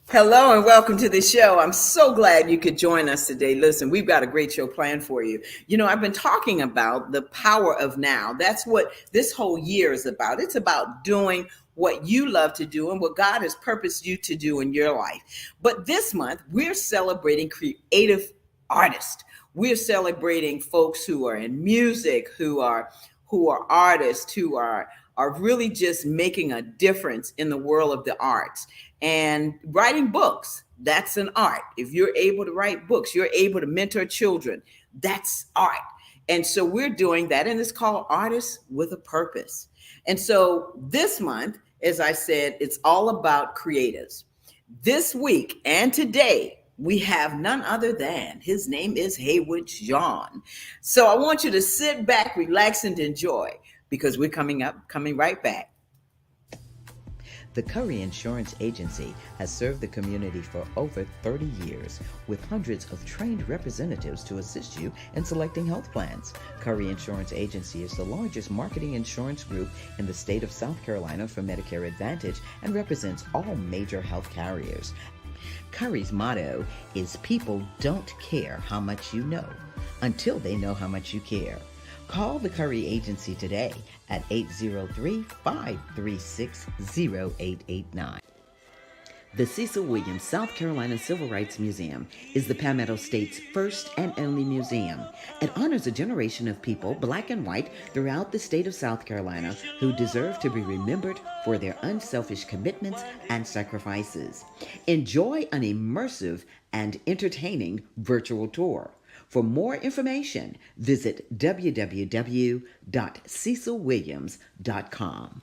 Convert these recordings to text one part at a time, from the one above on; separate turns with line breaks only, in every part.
Hello and welcome to the show. I'm so glad you could join us today. Listen, we've got a great show planned for you. I've been talking about the power of now. That's what this whole year is about. It's about doing what you love to do and what God has purposed you to do in your life. But this month, we're celebrating creative artists. We're celebrating folks who are in music, who are artists, who are really just making a difference in the world of the arts. And writing books, that's an art. If you're able to write books, you're able to mentor children, that's art. And so we're doing that, and it's called Artists with a Purpose. And so this month, as I said, it's all about creatives. This week and today, we have none other than his name is Haywood John. So I want you to sit back, relax, and enjoy because we're coming right back.
The Curry Insurance Agency has served the community for over 30 years with hundreds of trained representatives to assist you in selecting health plans. Curry Insurance Agency is the largest marketing insurance group in the state of South Carolina for Medicare Advantage and represents all major health carriers. Curry's motto is people don't care how much you know until they know how much you care. Call the Curry Agency today at 803-536-0889. The Cecil Williams South Carolina Civil Rights Museum is the Palmetto State's first and only museum. It honors a generation of people, black and white, throughout the state of South Carolina who deserve to be remembered for their unselfish commitments and sacrifices. Enjoy an immersive and entertaining virtual tour. For more information, visit www.cecilwilliams.com.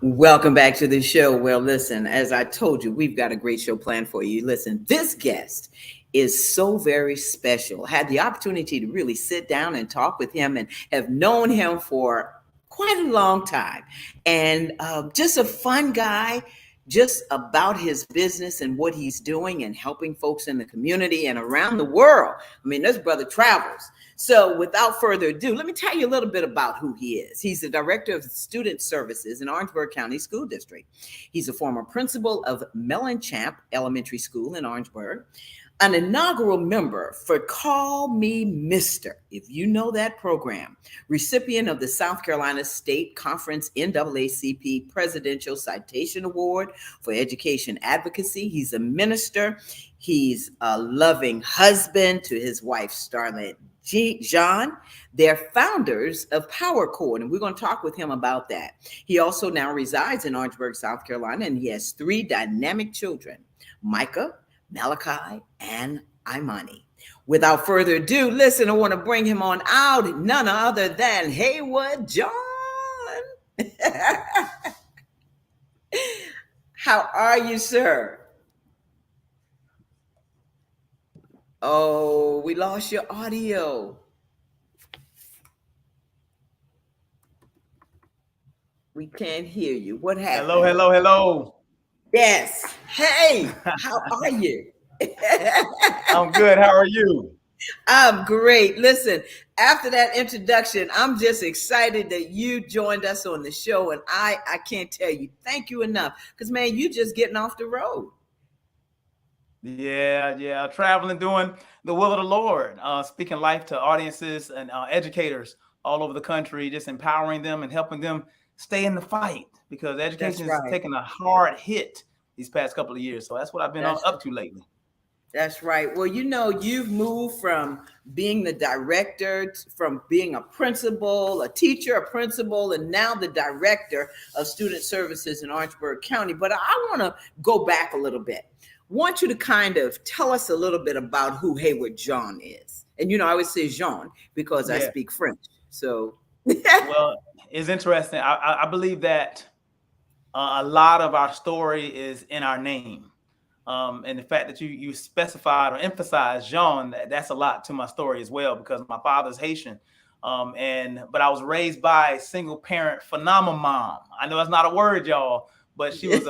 Welcome back to the show. Well, listen, as I told you, we've got a great show planned for you. Listen, this guest is so very special. Had the opportunity to really sit down and talk with him and have known him for quite a long time. And just a fun guy, just about his business and what he's doing and helping folks in the community and around the world. I mean, this brother travels. So without further ado, let me tell you a little bit about who he is. He's the director of student services in Orangeburg County School District. He's a former principal of Mellenchamp Elementary School in Orangeburg, an inaugural member for Call Me Mister, if you know that program, recipient of the South Carolina State Conference NAACP Presidential Citation Award for Education Advocacy. He's a minister. He's a loving husband to his wife, Starlet John. They're founders of Power Chord, and we're going to talk with him about that. He also now resides in Orangeburg, South Carolina, and he has 3 dynamic children, Micah, Malachi, and Imani. Without further ado, listen, I want to bring him on out, none other than Haywood John. How are you, sir? Oh, we lost your audio. We can't hear you. What happened?
Hello.
Yes. Hey, how are you?
I'm good. How are you?
I'm great. Listen, after that introduction, I'm just excited that you joined us on the show. And I can't tell you, thank you enough. Because, man, you just getting off the road.
Yeah. Traveling, doing the will of the Lord, speaking life to audiences and educators all over the country, just empowering them and helping them stay in the fight because education is taking a hard hit these past couple of years. So that's what I've been up to lately.
That's right. Well, you've moved from being the director, from being a principal, a teacher, a principal, and now the director of student services in Orangeburg County. But I want to go back a little bit. Want you to kind of tell us a little bit about who Haywood John is. And, I always say Jean because I speak French. So,
well, it's interesting. I believe that a lot of our story is in our name. And the fact that you specified or emphasized Jean, that's a lot to my story as well, because my father's Haitian. But I was raised by a single parent phenomenal mom. I know that's not a word, y'all, but she is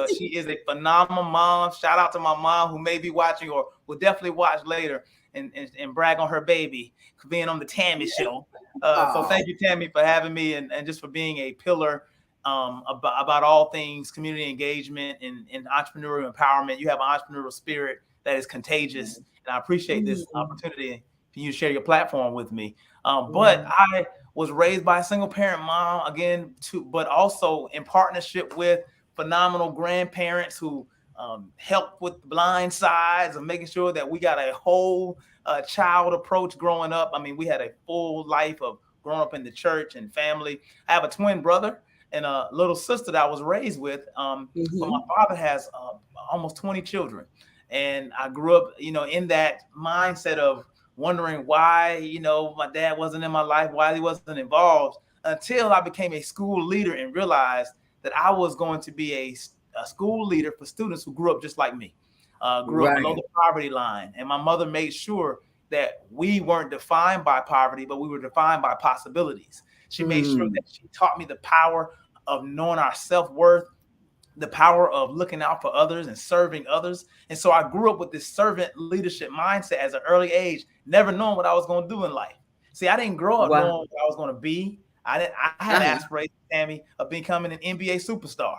a phenomenal mom. Shout out to my mom who may be watching or will definitely watch later. and brag on her baby for being on the Tammy Show. So thank you, Tammy, for having me and just for being a pillar about all things community engagement and entrepreneurial empowerment. You have an entrepreneurial spirit that is contagious, and I appreciate this opportunity for you to share your platform with me. But I was raised by a single parent mom again, but also in partnership with phenomenal grandparents who help with the blind sides of making sure that we got a whole child approach growing up. I mean, we had a full life of growing up in the church and family. I have a twin brother and a little sister that I was raised with. But my father has almost 20 children. And I grew up, in that mindset of wondering why, my dad wasn't in my life, why he wasn't involved, until I became a school leader and realized that I was going to be a school leader for students who grew up just like me, grew up below the poverty line. And my mother made sure that we weren't defined by poverty, but we were defined by possibilities. She made sure that she taught me the power of knowing our self-worth, the power of looking out for others and serving others. And so I grew up with this servant leadership mindset as an early age, never knowing what I was going to do in life. See, I didn't grow up knowing what I was going to be. I had aspirations, Tammy, of becoming an NBA superstar.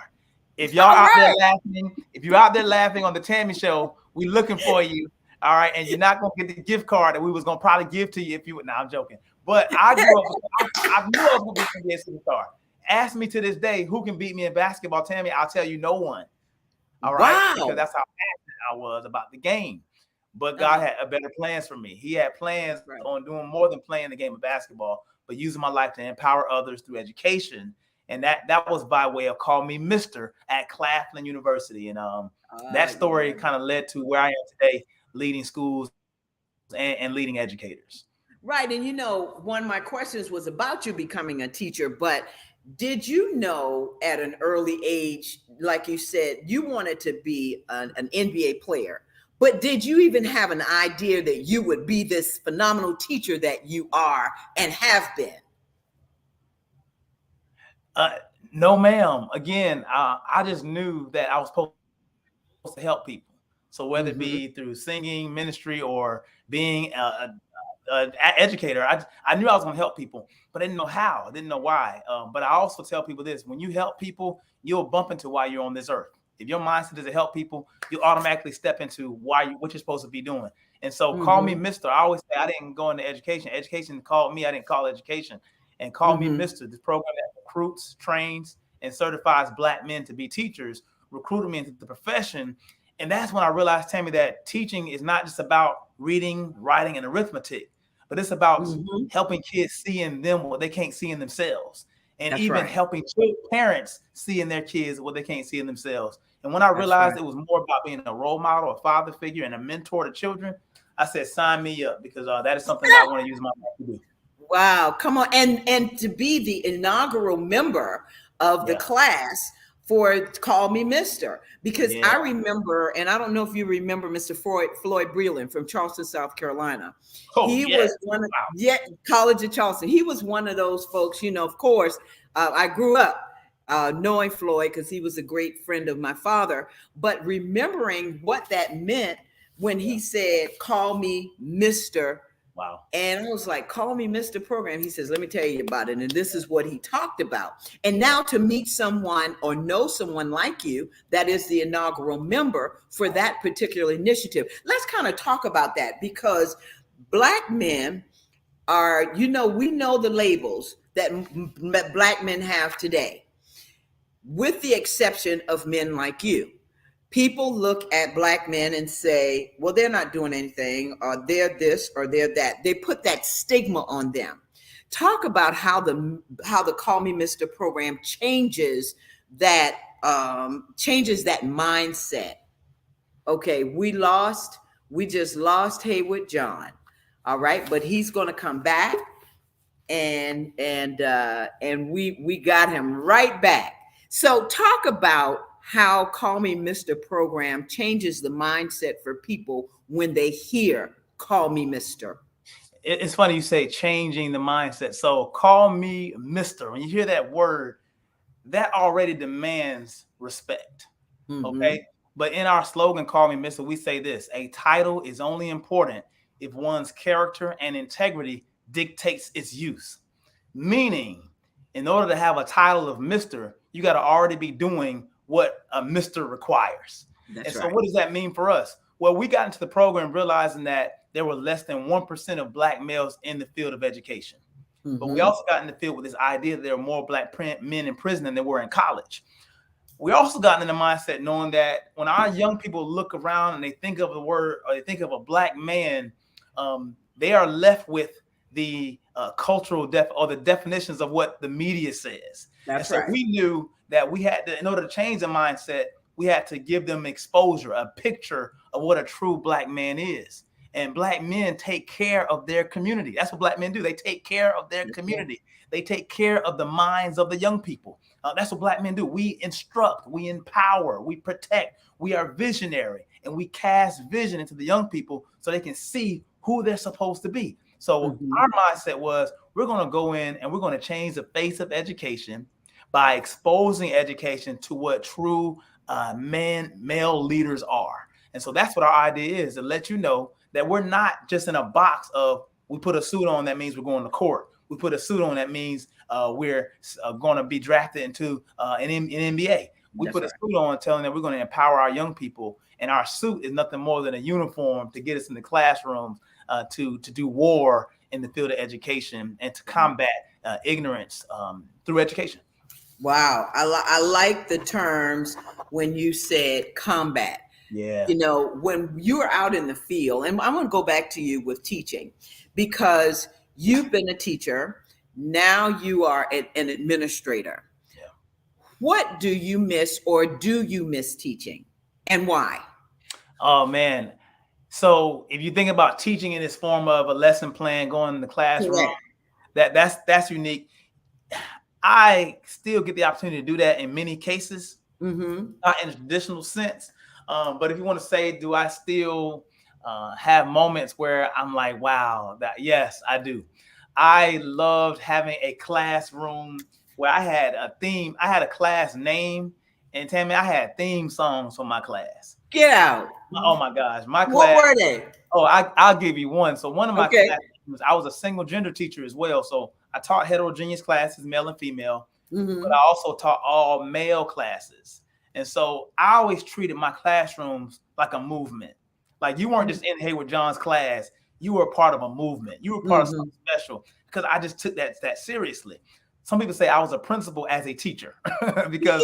If y'all out there laughing, if you're out there laughing on the Tammy Show, we looking for you. All right. And you're not going to get the gift card that we was going to probably give to you if you would. No, I'm joking. But I grew up, I knew I was going to be an NBA superstar. Ask me to this day, who can beat me in basketball, Tammy? I'll tell you no one. All right. Because that's how passionate I was about the game. But God had better plans for me. He had plans on doing more than playing the game of basketball, but using my life to empower others through education. And that was by way of Call Me Mr. at Claflin University. And that story kind of led to where I am today, leading schools and leading educators.
Right. And one of my questions was about you becoming a teacher, but did you know at an early age, like you said, you wanted to be an NBA player, but did you even have an idea that you would be this phenomenal teacher that you are and have been?
No, ma'am. Again, I just knew that I was supposed to help people. So whether it be through singing, ministry, or being an educator, I knew I was going to help people, but I didn't know how. I didn't know why. But I also tell people this: when you help people, you'll bump into why you're on this earth. If your mindset is to help people, you automatically step into what you're supposed to be doing. And so Call Me Mr. I always say I didn't go into education. Education called me. I didn't call education. And Call Me Mr., this program that recruits, trains, and certifies Black men to be teachers, recruited me into the profession. And that's when I realized, Tammy, that teaching is not just about reading, writing, and arithmetic, but it's about helping kids see in them what they can't see in themselves. And helping parents see in their kids what they can't see in themselves. And when I realized it was more about being a role model, a father figure, and a mentor to children, I said, sign me up, because that is something that I want to use my life to do.
Wow, come on. And to be the inaugural member of the class for Call Me Mr. Because I remember, and I don't know if you remember Mr. Floyd Breland from Charleston, South Carolina. He was one of, College of Charleston. He was one of those folks, of course, I grew up knowing Floyd because he was a great friend of my father, but remembering what that meant when he said, call me Mr.
Wow.
And I was like, Call Me Mr. program. He says, let me tell you about it. And this is what he talked about. And now to meet someone or know someone like you that is the inaugural member for that particular initiative. Let's kind of talk about that, because Black men are, we know the labels that Black men have today, with the exception of men like you. People look at Black men and say, well, they're not doing anything, or they're this, or they're that. They put that stigma on them. Talk about how the Call Me Mr. program changes that mindset. Okay, we just lost Haywood John. All right, but he's going to come back, and we got him right back. So talk about how Call Me Mr. program changes the mindset for people when they hear Call Me Mr.
It's funny you say changing the mindset. So Call Me Mr. When you hear that word, that already demands respect. Okay. But in our slogan, Call Me Mr., we say this: a title is only important if one's character and integrity dictates its use. Meaning, in order to have a title of Mr., you got to already be doing what a Mr. requires.
That's
and
right.
So what does that mean for us? Well, we got into the program realizing that there were less than 1% of Black males in the field of education. But we also got in the field with this idea that there were more Black men in prison than there were in college. We also got in the mindset knowing that when our young people look around and they think of the word, or they think of a Black man, they are left with the cultural or the definitions of what the media says.
That's
right. We knew that we had to, in order to change the mindset, we had to give them exposure, a picture of what a true Black man is. And Black men take care of their community. That's what Black men do. They take care of their community. They take care of the minds of the young people. That's what Black men do. We instruct, we empower, we protect, we are visionary, and we cast vision into the young people so they can see who they're supposed to be. So our mindset was, we're going to go in and we're going to change the face of education by exposing education to what true male leaders are. And so that's what our idea is, to let you know that we're not just in a box of, we put a suit on, that means we're going to court. We put a suit on, that means we're going to be drafted into an NBA. We put a suit on telling that we're going to empower our young people. And our suit is nothing more than a uniform to get us in the classrooms to do war in the field of education and to combat ignorance through education.
Wow. I like the terms when you said combat.
Yeah.
You know, when you're out in the field, and I'm going to go back to you with teaching, because you've been a teacher. Now you are an administrator.
Yeah.
What do you miss, or do you miss teaching, and why?
Oh, man. So if you think about teaching in this form of a lesson plan, going in the classroom, that's unique. I still get the opportunity to do that in many cases, not in a traditional sense. But if you want to say, do I still have moments where I'm like, wow, yes, I do. I loved having a classroom where I had a theme. I had a class name, and Tammy, I had theme songs for my class.
Get out.
Oh my gosh. My class.
What were they?
Oh, I'll give you one. So one of my classes, I was a single gender teacher as well. So I taught heterogeneous classes, male and female, but I also taught all male classes. And so I always treated my classrooms like a movement. Like you weren't just in Hayward John's class. You were a part of a movement. You were part of something special, because I just took that seriously. Some people say I was a principal as a teacher because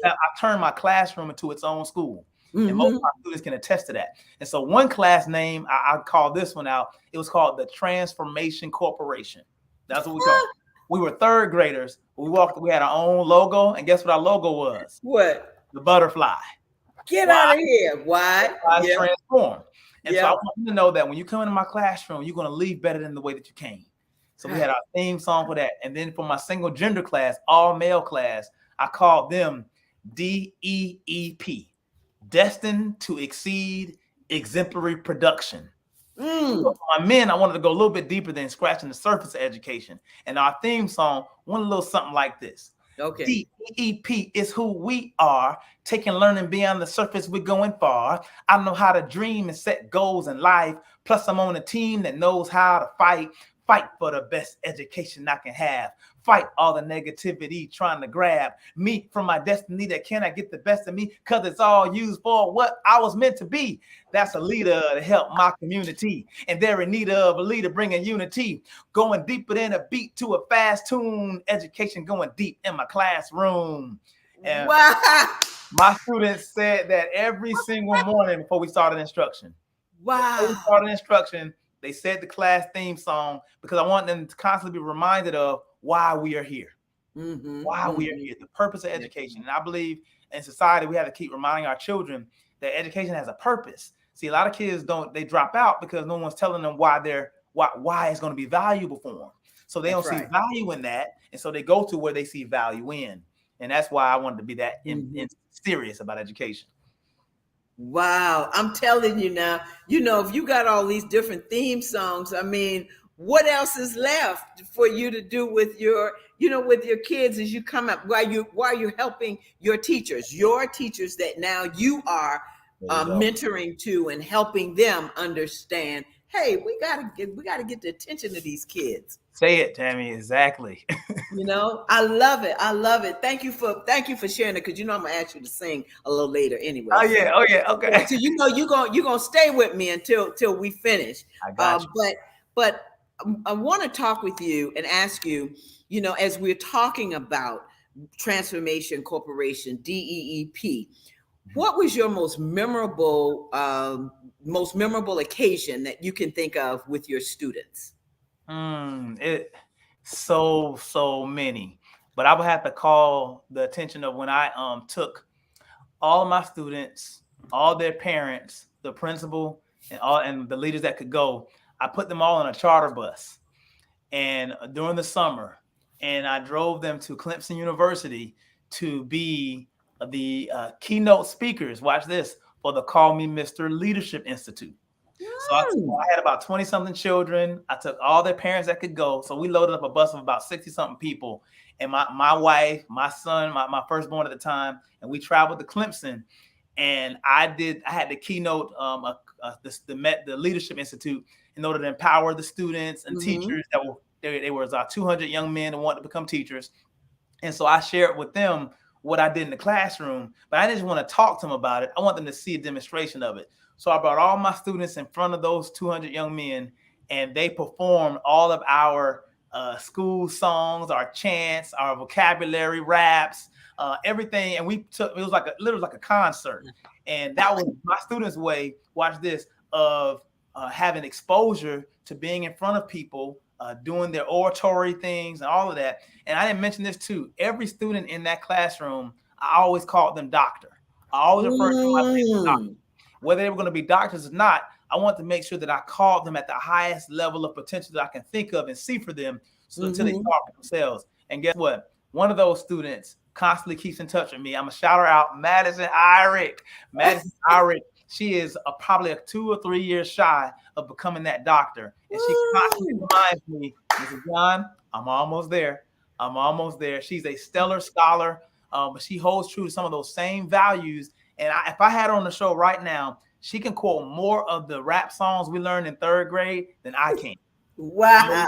I turned my classroom into its own school. And most of my students can attest to that. And so one class name, I called this one out. It was called the Transformation Corporation. That's what we called it. We were third graders. We had our own logo. And guess what our logo was?
What?
The butterfly.
Get out of here. Why?
Transformed. And so I want you to know that when you come into my classroom, you're going to leave better than the way that you came. So we had our theme song for that. And then for my single gender class, all male class, I called them DEEP. Destined to Exceed Exemplary Production. So for my men, I wanted to go a little bit deeper than scratching the surface of education. And our theme song went a little something like this.
Okay.
DEEP is who we are, taking learning beyond the surface, we're going far. I know how to dream and set goals in life. Plus, I'm on a team that knows how to fight for the best education I can have. Fight all the negativity trying to grab me from my destiny that cannot get the best of me, because it's all used for what I was meant to be. That's a leader to help my community, and they're in need of a leader bringing unity, going deeper than a beat to a fast tune. Education going deep in my classroom. And my students said that every single morning before we started instruction. Before we started instruction, they said the class theme song, because I want them to constantly be reminded of why we are here. Why we are here, the purpose of education. And I believe in society, we have to keep reminding our children that education has a purpose. See, a lot of kids they drop out because no one's telling them why it's going to be valuable for them. So they don't see value in that. And so they go to where they see value in. And that's why I wanted to be that serious about education.
Wow. I'm telling you now, if you got all these different theme songs, I mean, what else is left for you to do with your kids as you come up, while you're helping your teachers that now you are mentoring to and helping them understand hey, we gotta get the attention of these kids.
Say it, Tammy. Exactly.
You know, I love it. I love it. Thank you for sharing it, because you know I'm gonna ask you to sing a little later anyway.
Oh yeah. Oh yeah. Okay.
So you know you're gonna stay with me until we finish.
I got you.
But I want to talk with you and ask you, you know, as we're talking about Transformation Corporation, DEEP, what was your most memorable occasion that you can think of with your students?
So many, but I would have to call the attention of when I took all of my students, all their parents, the principal, and the leaders that could go. I put them all on a charter bus, and during the summer, and I drove them to Clemson University to be the keynote speakers. Watch this, for the Call Me Mr. Leadership Institute. So I had about 20 something children. I took all their parents that could go. So we loaded up a bus of about 60 something people, and my wife, my son, my firstborn at the time, and we traveled to Clemson. And I had the keynote the Leadership Institute in order to empower the students and teachers that were there was 200 young men that wanted to become teachers. And so I shared with them what I did in the classroom, but I didn't just want to talk to them about it. I want them to see a demonstration of it. So I brought all my students in front of those 200 young men, and they performed all of our school songs, our chants, our vocabulary, raps, everything. And it was literally like a concert. And that was my students' way, watch this, of having exposure to being in front of people, doing their oratory things and all of that. And I didn't mention this too. Every student in that classroom, I always called them doctor. I always referred to my students as doctor. Whether they were going to be doctors or not, I want to make sure that I called them at the highest level of potential that I can think of and see for them, so until they talk for themselves. And guess what? One of those students constantly keeps in touch with me. I'm going to shout her out, Madison Irick. Madison Irick, she is probably 2 or 3 years shy of becoming that doctor. And she constantly reminds me, Mrs. John, I'm almost there. I'm almost there. She's a stellar scholar, but she holds true to some of those same values. And if I had her on the show right now, she can quote more of the rap songs we learned in 3rd grade than I can.
Wow.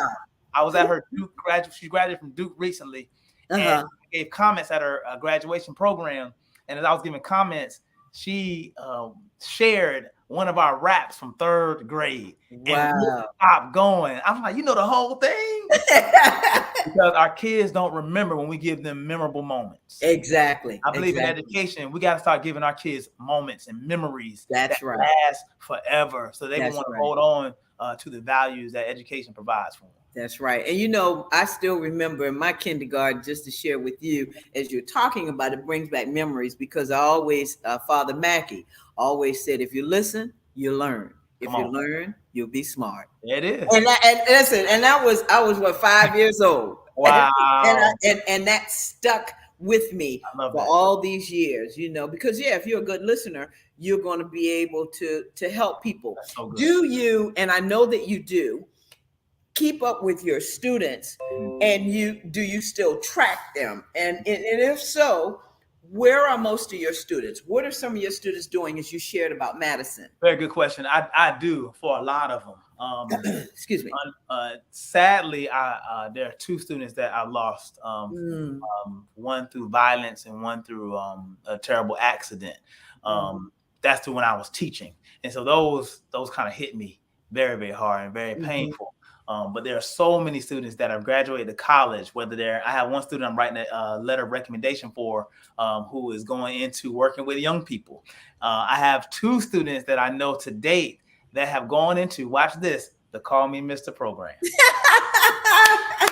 I was at her Duke graduate. She graduated from Duke recently, and I gave comments at her graduation program. And as I was giving comments, she shared one of our raps from 3rd grade.
Wow.
And stopped going. I'm like, you know the whole thing? Because our kids don't remember when we give them memorable moments.
Exactly.
I believe in education, we got to start giving our kids moments and memories that last forever, so they will want to hold on to the values that education provides for them.
That's right. And you know, I still remember in my kindergarten, just to share with you, as you're talking about it, brings back memories, because I always, Father Mackey always said, if you listen, you learn. If you learn, you'll be smart.
It is.
And listen, and I was what, 5 years old.
Wow.
And that stuck with me for all these years, you know, because if you're a good listener, you're going to be able to help people. So do you, and I know that you do, keep up with your students, and do you still track them? And if so, where are most of your students? What are some of your students doing, as you shared about Madison?
Very good question. I do, for a lot of them.
Excuse me.
Sadly, there are 2 students that I lost. One through violence and one through a terrible accident. That's when I was teaching, and so those kind of hit me very, very hard and very painful. But there are so many students that have graduated to college, I have one student I'm writing a letter of recommendation for, who is going into working with young people. I have 2 students that I know to date that have gone into, watch this, the Call Me Mr. program.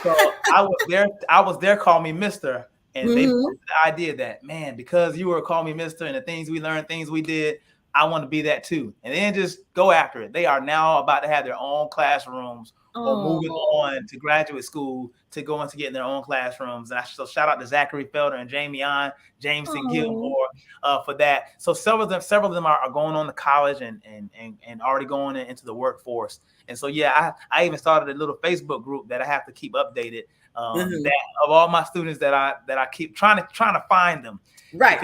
So I was there, Call Me Mr. And they put the idea that, man, because you were Call Me Mr. and the things we learned, things we did, I want to be that too. And then just go after it. They are now about to have their own classrooms, or moving on to graduate school to go into getting their own classrooms. And so shout out to Zachary Felder and Jameson Gilmore for that. So several of them are going on to college and already going into the workforce. And so, I even started a little Facebook group that I have to keep updated, that of all my students that I keep trying to find them.
Right.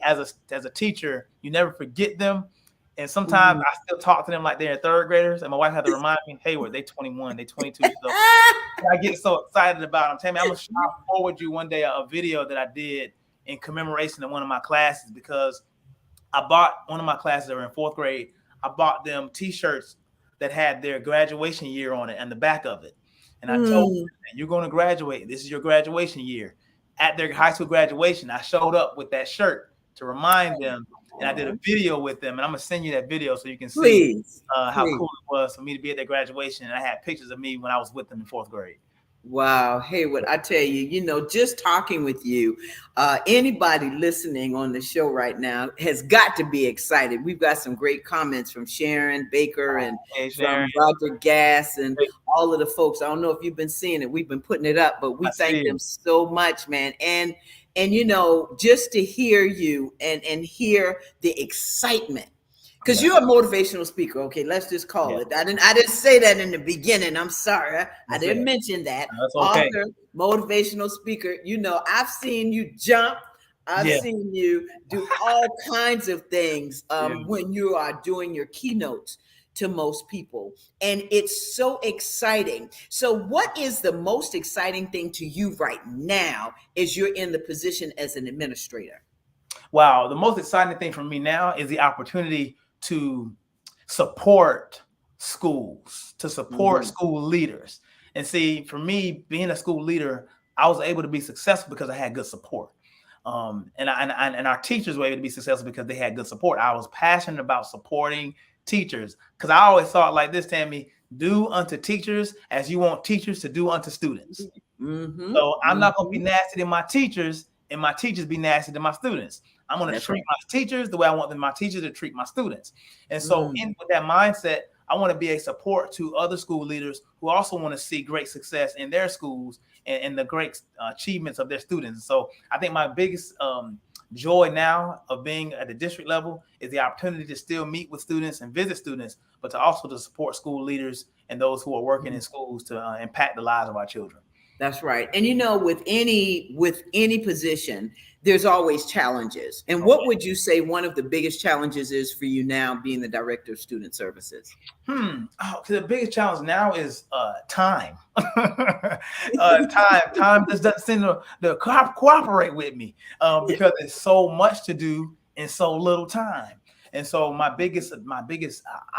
As a teacher, you never forget them. And sometimes I still talk to them like they're third graders, and my wife had to remind me, Hayward, they 21, they 22 years old. I get so excited about them. Tammy, I'm gonna forward you one day a video that I did in commemoration of one of my classes, because I bought one of my classes that were in 4th grade. I bought them T-shirts that had their graduation year on it and the back of it. And I told them, you're going to graduate. This is your graduation year. At their high school graduation, I showed up with that shirt to remind them. And I did a video with them. And I'm going to send you that video so you can see how cool it was for me to be at their graduation. And I had pictures of me when I was with them in 4th grade.
Wow. Haywood, I tell you, just talking with you, anybody listening on the show right now has got to be excited. We've got some great comments from Sharon Baker and from Roger Gass and all of the folks. I don't know if you've been seeing it. We've been putting it up, but we thank them so much, man. And just to hear you and hear the excitement. Because you're a motivational speaker. Okay, let's just call it. I didn't say that in the beginning. I'm sorry. I didn't mention that.
That's okay.
Author, motivational speaker. I've seen you jump. I've seen you do all kinds of things when you are doing your keynotes to most people. And it's so exciting. So what is the most exciting thing to you right now as you're in the position as an administrator?
Wow. The most exciting thing for me now is the opportunity to support schools, to support school leaders. And see, for me, being a school leader, I was able to be successful because I had good support. And our teachers were able to be successful because they had good support. I was passionate about supporting teachers because I always thought like this, Tammy, do unto teachers as you want teachers to do unto students. So I'm not going to be nasty to my teachers and my teachers be nasty to my students. I'm going to treat my teachers the way I want my teachers to treat my students. And so with that mindset, I want to be a support to other school leaders who also want to see great success in their schools and the great achievements of their students. So I think my biggest joy now of being at the district level is the opportunity to still meet with students and visit students, but to also to support school leaders and those who are working in schools to impact the lives of our children.
That's right. And with any position, there's always challenges. And what would you say one of the biggest challenges is for you now being the director of student services?
The biggest challenge now is time. Time just doesn't seem to cooperate with me because there's so much to do in so little time. And so my biggest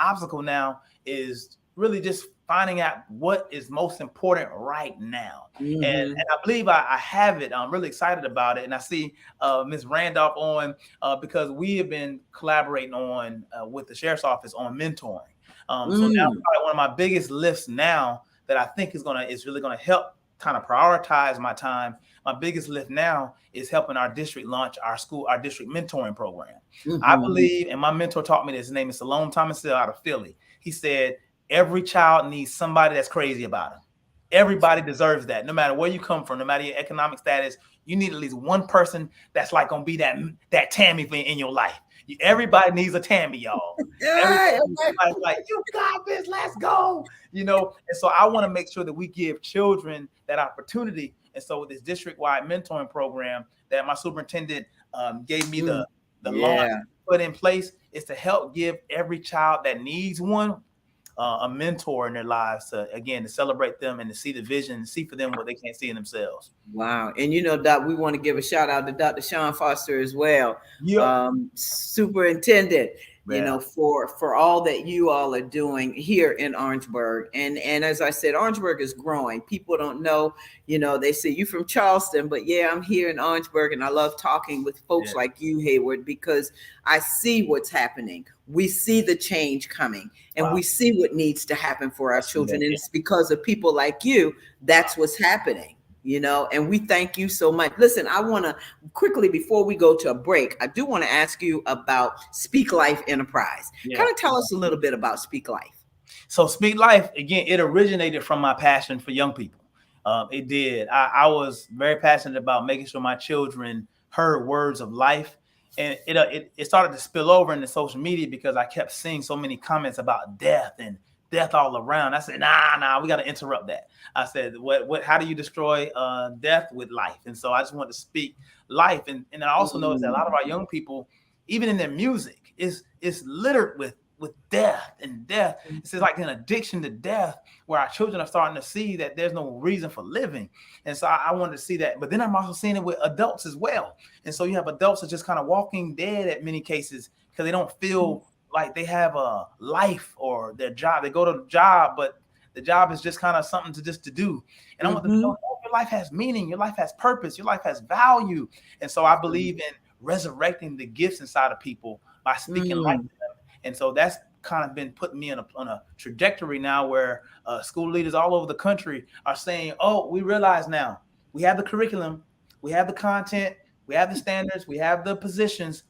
obstacle now is really just finding out what is most important right now. And I believe I have it. I'm really excited about it. And I see Ms. Randolph on because we have been collaborating on with the Sheriff's Office on mentoring. So now probably one of my biggest lifts now that I think is really going to help kind of prioritize my time. My biggest lift now is helping our district launch our district mentoring program. I believe, and my mentor taught me this, his name is Salome Thomasell out of Philly. He said, every child needs somebody that's crazy about them. Everybody deserves that. No matter where you come from, no matter your economic status, you need at least one person that's like going to be that Tammy in your life. Everybody needs a Tammy, y'all. Everybody's like, you got this, let's go. And so I want to make sure that we give children that opportunity. And so with this district-wide mentoring program that my superintendent gave me the launch put in place is to help give every child that needs one a mentor in their lives to celebrate them and to see the vision and see for them what they can't see in themselves.
Wow. And Doc, we want to give a shout out to Dr. Sean Foster as well. Superintendent, for all that you all are doing here in Orangeburg. And as I said, Orangeburg is growing. People don't know, they say you from Charleston, but I'm here in Orangeburg and I love talking with folks like you, Hayward, because I see what's happening. We see the change coming and we see what needs to happen for our children. And it's because of people like you, that's what's happening. And we thank you so much. Listen, I want to quickly, before we go to a break, I do want to ask you about Speak Life Enterprise. Kind of tell us a little bit about Speak Life.
So Speak Life, again, it originated from my passion for young people. It did. I was very passionate about making sure my children heard words of life. And it started to spill over into social media because I kept seeing so many comments about death and death all around. I said, nah, we got to interrupt that. I said, how do you destroy death with life? And so I just want to speak life. And I also noticed that a lot of our young people, even in their music, is littered with death and death. It's like an addiction to death, where our children are starting to see that there's no reason for living. And so I wanted to see that. But then I'm also seeing it with adults as well. And so you have adults that just kind of walking dead at many cases because they don't feel like they have a life or their job. They go to the job, but the job is just kind of something to do. And I want them to know your life has meaning, your life has purpose, your life has value. And so I believe in resurrecting the gifts inside of people by speaking life to them. And so that's kind of been putting me on a trajectory now where school leaders all over the country are saying, oh, we realize now we have the curriculum, we have the content, we have the standards, we have the positions,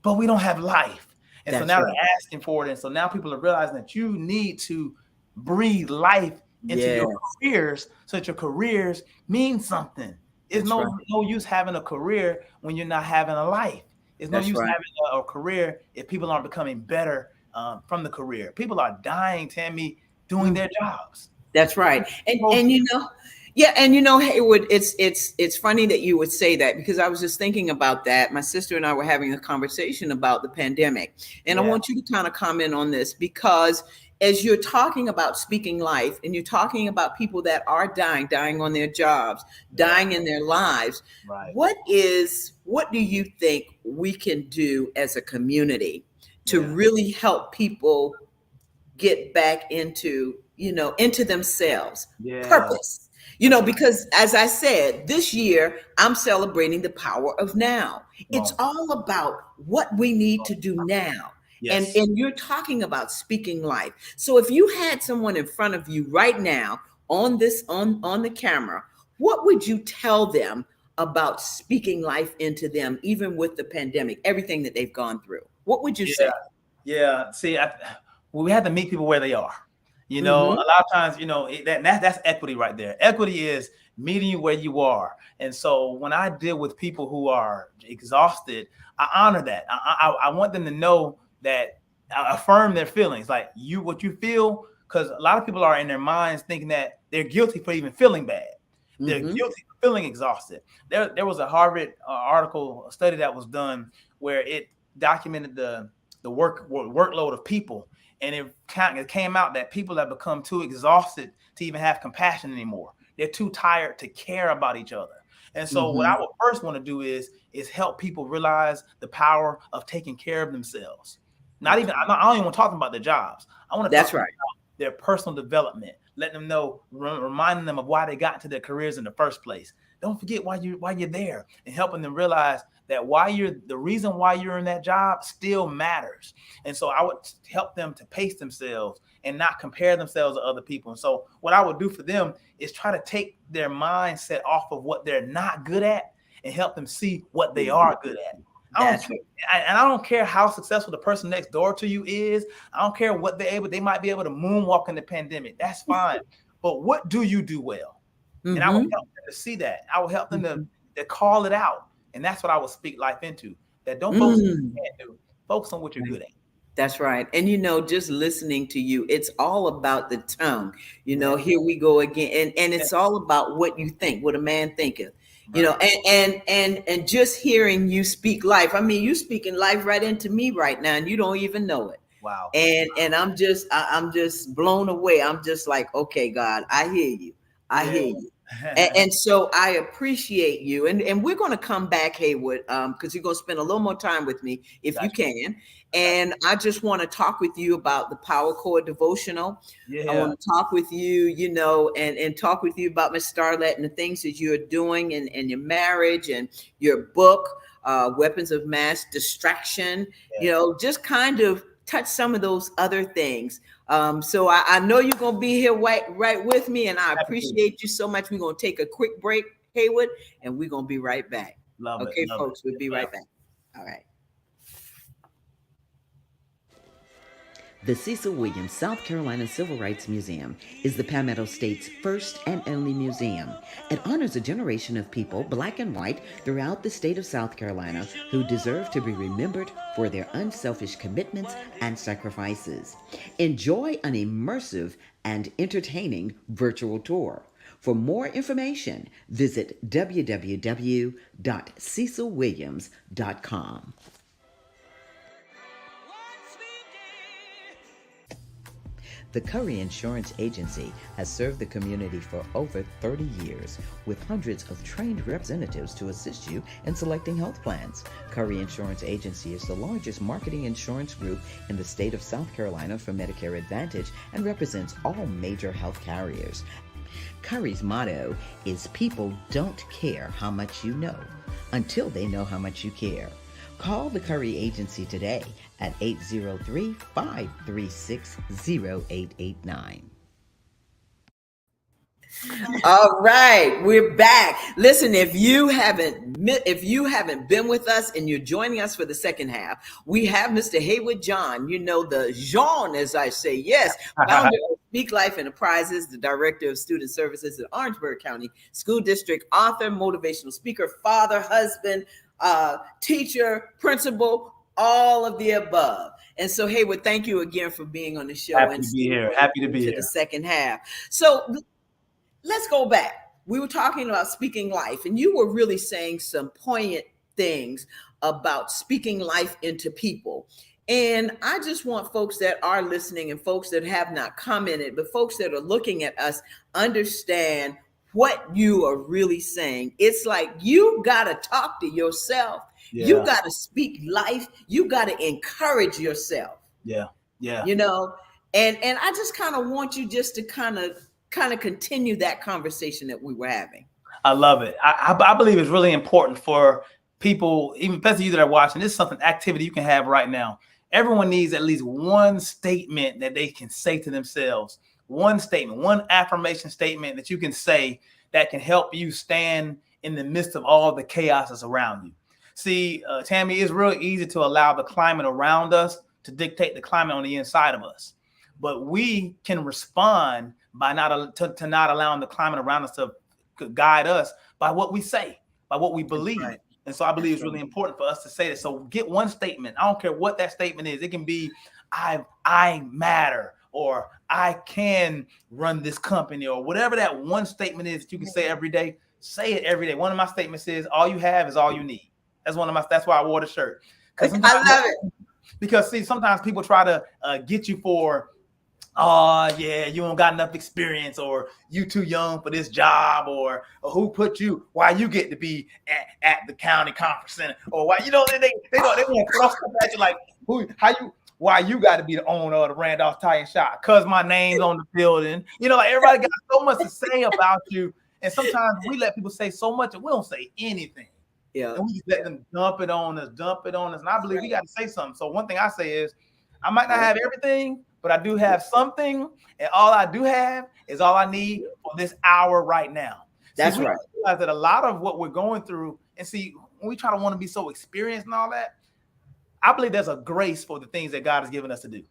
but we don't have life. And so now they're asking for it. And so now people are realizing that you need to breathe life into your careers so that your careers mean something. It's no use having a career when you're not having a life. It's no use having a career if people aren't becoming better from the career. People are dying, Tammy, doing their jobs.
That's right. And you know, yeah, and you know, Haywood, it's funny that you would say that, because I was just thinking about that. My sister and I were having a conversation about the pandemic, and I want you to kind of comment on this, because as you're talking about speaking life and you're talking about people that are dying on their jobs, dying in their lives, what do you think we can do as a community to really help people get back into, into themselves, purpose? Because as I said, this year, I'm celebrating the power of now. It's all about what we need to do now. Yes. And you're talking about speaking life. So if you had someone in front of you right now on the camera, what would you tell them about speaking life into them, even with the pandemic, everything that they've gone through? What would you say?
Yeah. See, we have to meet people where they are. A lot of times, that's equity right there. Equity is meeting you where you are. And so when I deal with people who are exhausted, I honor that. I want them to know that, affirm their feelings, like what you feel, because a lot of people are in their minds thinking that they're guilty for even feeling bad. They're guilty for feeling exhausted. There was a Harvard article, a study that was done where it documented the workload of people, and it came out that people have become too exhausted to even have compassion anymore. They're too tired to care about each other. And so what I would first want to do is help people realize the power of taking care of themselves. I don't even want to talk about their jobs. I want to talk about their personal development, letting them know, reminding them of why they got into their careers in the first place. Don't forget why you're there, and helping them realize that the reason why you're in that job still matters. And so I would help them to pace themselves and not compare themselves to other people. And so what I would do for them is try to take their mindset off of what they're not good at and help them see what they are good at. I don't care how successful the person next door to you is. I don't care what they might be able to moonwalk in the pandemic. That's fine. But what do you do well? And I would help them to see that. I would help them to call it out. And that's what I would speak life into. That don't focus on what you can't do. Focus on what you're good at.
That's right. And, just listening to you, it's all about the tongue. Here we go again. And it's all about what you think, what a man thinketh. And just hearing you speak life. I mean, you speaking life right into me right now, and you don't even know it.
Wow.
And I'm just blown away. I'm just like, okay, God, I hear you. I hear you. And so I appreciate you. And we're going to come back, Haywood, because you're going to spend a little more time with me if you can. And I just want to talk with you about the Power Core devotional. I want to talk with you, and talk with you about Miss Starlet and the things that you're doing and your marriage and your book, Weapons of Mass Distraction, just kind of touch some of those other things. So I know you're going to be here right with me, and I appreciate you so much. We're going to take a quick break, Haywood, and we're going to be right back.
Love it.
Okay, folks, we'll be right back. All right.
The Cecil Williams South Carolina Civil Rights Museum is the Palmetto State's first and only museum. It honors a generation of people, black and white, throughout the state of South Carolina who deserve to be remembered for their unselfish commitments and sacrifices. Enjoy an immersive and entertaining virtual tour. For more information, visit www.cecilwilliams.com. The Curry Insurance Agency has served the community for over 30 years with hundreds of trained representatives to assist you in selecting health plans. Curry Insurance Agency is the largest marketing insurance group in the state of South Carolina for Medicare Advantage and represents all major health carriers. Curry's motto is people don't care how much you know until they know how much you care. Call the Curry Agency today at 803-536-0889.
All right, we're back. Listen, if you haven't been with us and you're joining us for the second half, we have Mr. Haywood John, the Jean, as I say, yes, founder of Speak Life Enterprises, the director of student services at Orangeburg County School District, author, motivational speaker, father, husband, teacher, principal, all of the above. And so, Haywood, thank you again for being on the show.
Happy to be here. Happy to be here.
The second half. So let's go back. We were talking about speaking life, and you were really saying some poignant things about speaking life into people. And I just want folks that are listening and folks that have not commented, but folks that are looking at us, understand what you are really saying. It's like you got to talk to yourself. Yeah. You got to speak life. You got to encourage yourself.
Yeah.
And I just kind of want you just to kind of continue that conversation that we were having.
I love it. I believe it's really important for people, even especially you that are watching. This is something activity you can have right now. Everyone needs at least one statement that they can say to themselves. One statement, one affirmation statement that you can say that can help you stand in the midst of all the chaos that's around you. See, Tammy, it's real easy to allow the climate around us to dictate the climate on the inside of us. But we can respond by not allowing the climate around us to guide us by what we say, by what we believe. Right. And so I believe it's really important for us to say that. So get one statement. I don't care what that statement is. It can be, I matter, or I can run this company, or whatever that one statement is that you can say every day. Say it every day. One of my statements is, all you have is all you need. That's why I wore the shirt.
I love it.
Because see, sometimes people try to get you for, oh yeah, you don't got enough experience, or you too young for this job, or who put you, why you get to be at the county conference center, or why they want to throw stuff at you like why you got to be the owner of the Randolph Tire Shop because my name's on the building. Like everybody got so much to say about you, and sometimes we let people say so much and we don't say anything.
Yeah,
and we just let them dump it on us, and I believe we got to say something. So one thing I say is, I might not have everything, but I do have something, and all I do have is all I need for this hour right now.
That's right.
Realize that a lot of what we're going through, and see, when we try to want to be so experienced and all that, I believe there's a grace for the things that God has given us to do.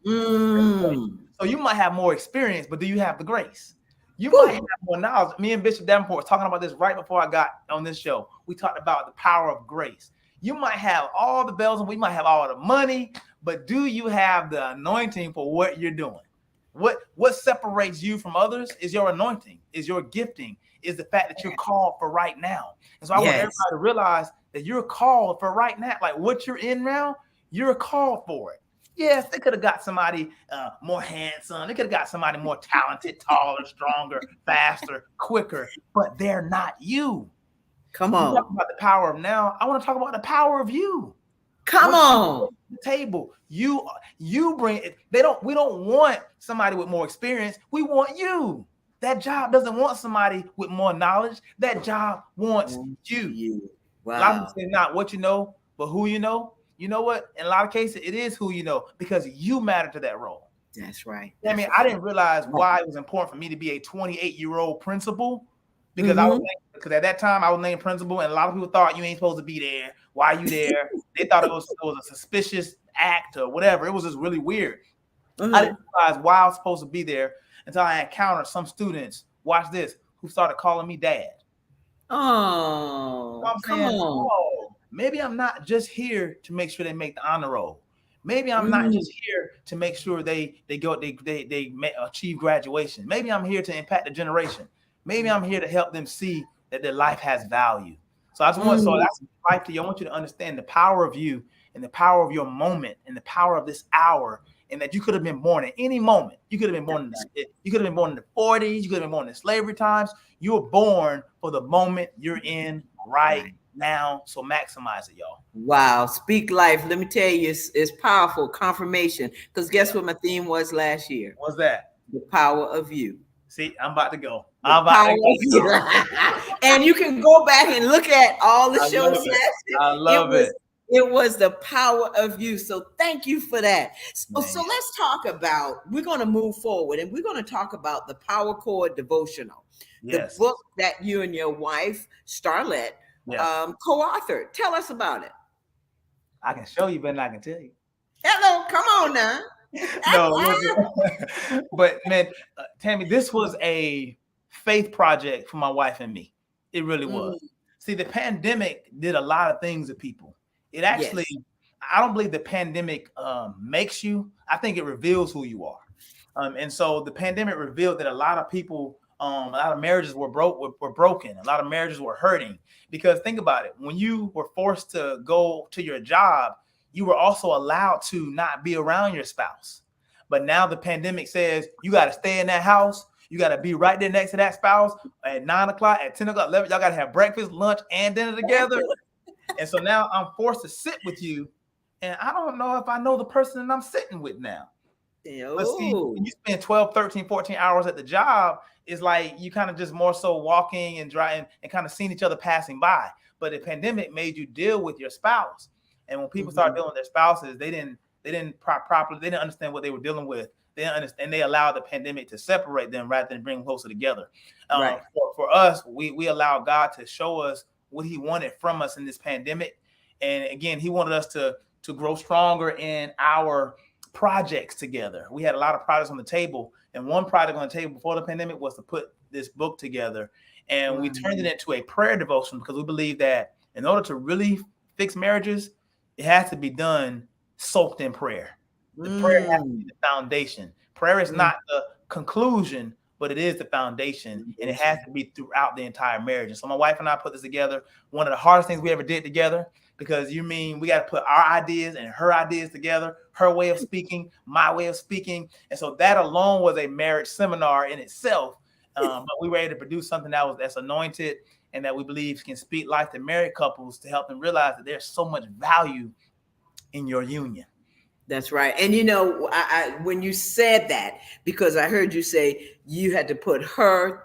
So you might have more experience, but do you have the grace? You might have more knowledge. Me and Bishop Davenport were talking about this right before I got on this show. We talked about the power of grace. You might have all the bells and we might have all the money, but do you have the anointing for what you're doing? What separates you from others is your anointing, is your gifting, is the fact that you're called for right now. And so I want everybody to realize that you're called for right now. Like what you're in now, you're called for it. Yes, they could have got somebody more handsome. They could have got somebody more talented, taller, stronger, faster, quicker, but they're not you.
Come on.
We talk about the power of now. I want to talk about the power of you.
Come on.
The table. You bring it. We don't want somebody with more experience. We want you. That job doesn't want somebody with more knowledge. That job wants you.
Wow.
A lot of people say not what you know, but who you know. You know what? In a lot of cases, it is who you know because you matter to that role.
That's right.
I didn't realize why it was important for me to be a 28-year-old principal because because at that time I was named principal, and a lot of people thought you ain't supposed to be there. Why are you there? They thought it was a suspicious act or whatever. It was just really weird. I didn't realize why I was supposed to be there until I encountered some students. Watch this, who started calling me dad.
Oh, come on.
Maybe I'm not just here to make sure they make the honor roll. Maybe I'm not just here to make sure they achieve graduation. Maybe I'm here to impact the generation. Maybe I'm here to help them see that their life has value. So I just want that's life to you. I want you to understand the power of you and the power of your moment and the power of this hour and that you could have been born at any moment. You could have been born you could have been born in the 40s, you could have been born in slavery times. You were born for the moment you're in right now. So maximize it, y'all.
Wow. Speak life. Let me tell you, it's powerful confirmation. Because guess what my theme was last year?
What's that?
The power of you.
See, I'm about to go.
And you can go back and look at all the shows last year.
I love it.
It was the power of you. So thank you for that. So let's talk about, we're going to move forward and we're going to talk about the Power Core Devotional, the book that you and your wife, Starlet, co-authored. Tell us about it.
I can show you, but I can tell you.
Hello, come on now.
No, but man, Tammy, this was a faith project for my wife and me. It really was. See, the pandemic did a lot of things to people. It actually, I don't believe the pandemic makes you. I think it reveals who you are. And so the pandemic revealed that a lot of people, a lot of marriages were broken. A lot of marriages were hurting. Because think about it. When you were forced to go to your job, you were also allowed to not be around your spouse. But now the pandemic says you got to stay in that house. You got to be right there next to that spouse at 9 o'clock, at 10 o'clock, 11. Y'all got to have breakfast, lunch, and dinner together. And so now I'm forced to sit with you. And I don't know if I know the person that I'm sitting with now. But see, when you spend 12, 13, 14 hours at the job, it's like you kind of just more so walking and driving and kind of seeing each other passing by. But the pandemic made you deal with your spouse. And when people start dealing with their spouses, they didn't properly, they didn't understand what they were dealing with. They didn't understand, they allowed the pandemic to separate them rather than bring them closer together. For us, we allowed God to show us what he wanted from us in this pandemic. And again, he wanted us to grow stronger in our projects together. We had a lot of projects on the table, and one project on the table before the pandemic was to put this book together. And we turned it into a prayer devotion because we believe that in order to really fix marriages, it has to be done soaked in prayer. The prayer has to be the foundation. Prayer is not the conclusion, but it is the foundation, and it has to be throughout the entire marriage. And so my wife and I put this together. One of the hardest things we ever did together, because we got to put our ideas and her ideas together, her way of speaking, my way of speaking. And so that alone was a marriage seminar in itself. But we were able to produce something that's anointed and that we believe can speak life to married couples to help them realize that there's so much value in your union.
That's right. And you know, I when you said that, because I heard you say you had to put her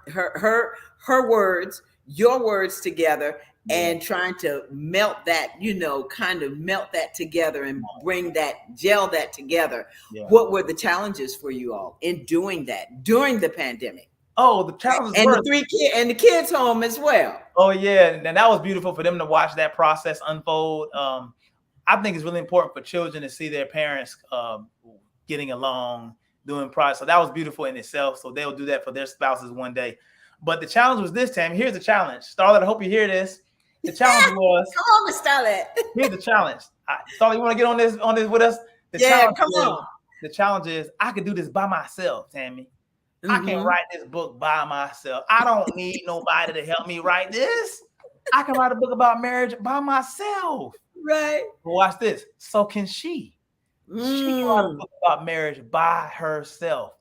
words, your words together, and trying to melt that, kind of melt that together and gel that together. What were the challenges for you all in doing that during the pandemic?
Oh, the challenges
and the kids home as well.
Oh yeah, and that was beautiful for them to watch that process unfold. I think it's really important for children to see their parents getting along, doing projects. So that was beautiful in itself. So they'll do that for their spouses one day. But the challenge was this time. Here's the challenge. Starlet, I hope you hear this. The challenge was.
Come on, Starlet.
Here's the challenge. Starlet, you want to get on this with us? The challenge is I could do this by myself, Tammy. I can write this book by myself. I don't need nobody to help me write this. I can write a book about marriage by myself.
Right.
But watch this. So can she. She can write a book about marriage by herself.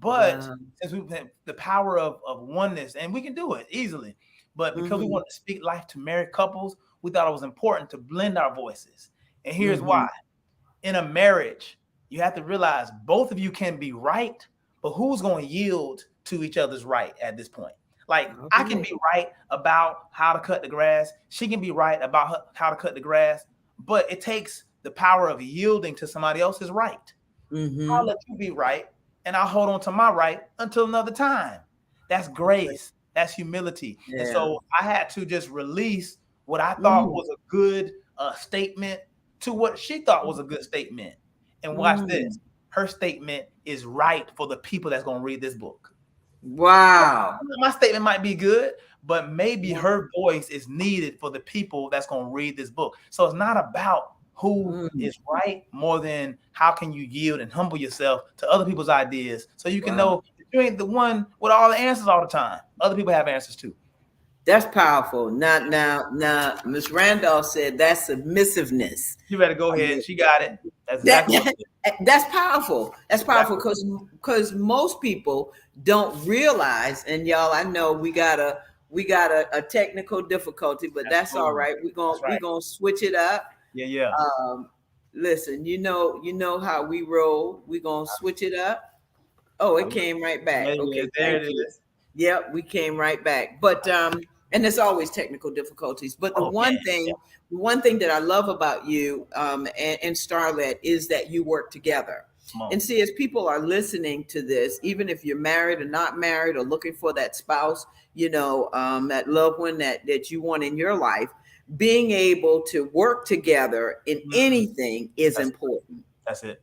But since we've had the power of oneness, and we can do it easily, but because we want to speak life to married couples, we thought it was important to blend our voices. And here's why. In a marriage, you have to realize both of you can be right, but who's going to yield to each other's right at this point? Like, I can be right about how to cut the grass. She can be right about how to cut the grass. But it takes the power of yielding to somebody else's right. I'll let you be right, and I'll hold on to my right until another time. That's grace. That's humility. Yeah. And so I had to just release what I thought was a good statement to what she thought was a good statement. And watch this. Her statement is right for the people that's going to read this book.
Wow.
My statement might be good, but maybe her voice is needed for the people that's going to read this book. So it's not about who is right more than how can you yield and humble yourself to other people's ideas so you can know you ain't the one with all the answers all the time. Other people have answers too.
That's powerful. Now, Miss Randolph said that's submissiveness.
You better go ahead. She got it. That's
That,
exactly what it is.
that's powerful. That's powerful
Exactly.
because most people don't realize, and y'all, I know we got a technical difficulty, but that's all
Absolutely.
right. We're gonna
That's
we're
right.
gonna switch it up.
Yeah, yeah.
Listen, you know how we roll. We're gonna switch it up. Oh, it came right
Yeah,
back.
yeah.
Okay,
There
thank
it
you.
is.
Yep, we came right back. But and there's always technical difficulties. But the
Oh man.
one thing that I love about you and Starlet is that you work together.
Come on.
And see, as people are listening to this, even if you're married or not married or looking for that spouse, that loved one that you want in your life, being able to work together in anything is
That's
important.
that's it.